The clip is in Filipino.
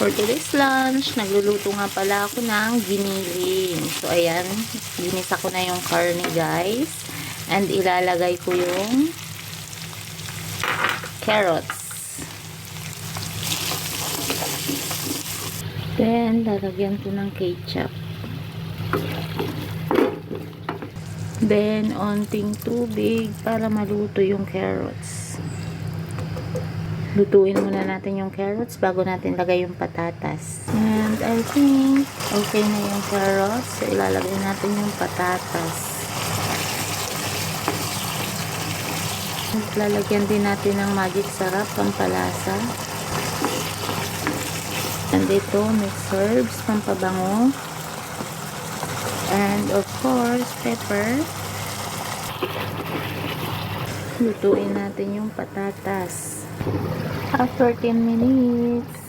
For today's lunch, nagluluto nga pala ako ng giniling. So, ayan. Ginisa ko na yung karne, guys. And ilalagay ko yung carrots. Then, lalagyan ko ng ketchup. Then, onting tubig para maluto yung carrots. Lutuin muna natin yung carrots bago natin lagay yung patatas. And I think okay na yung carrots. So, ilalagay natin yung patatas. At lalagyan din natin ng magic sarap, pampalasa. And ito, mixed herbs, pampabango. And of course, pepper. Lutuin natin yung patatas. After 10 minutes,